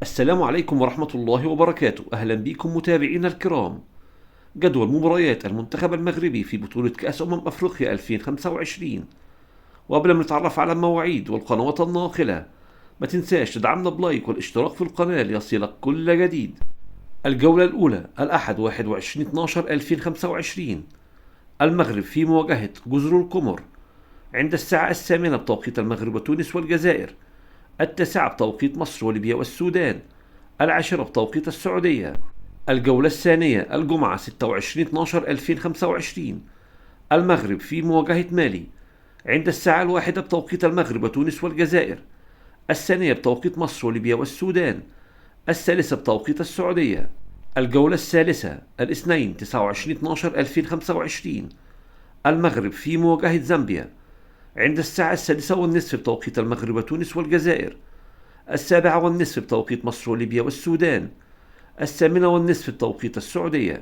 السلام عليكم ورحمة الله وبركاته. أهلا بكم متابعينا الكرام. جدول مباريات المنتخب المغربي في بطولة كأس أفريقيا 2025. وقبل ما نتعرف على المواعيد والقنوات الناقلة، ما تنساش تدعمنا بلايك والاشتراك في القناة ليصلك كل جديد. الجولة الأولى الأحد 21/12/2025. المغرب في مواجهة جزر القمر عند الساعة 8 بتوقيت المغرب وتونس والجزائر، 9 بتوقيت مصر وليبيا والسودان، 10 بتوقيت السعودية. الجولة الثانية الجمعة 26/12/2025. المغرب في مواجهة مالي عند الساعة 1 بتوقيت المغرب وتونس والجزائر، 2 بتوقيت مصر وليبيا والسودان، 3 بتوقيت السعودية. الجولة الثالثة الاثنين 29/12/2025. المغرب في مواجهة زامبيا عند الساعة 6:30 بتوقيت المغرب وتونس والجزائر، 7:30 بتوقيت مصر وليبيا والسودان، 8:30 بتوقيت السعودية.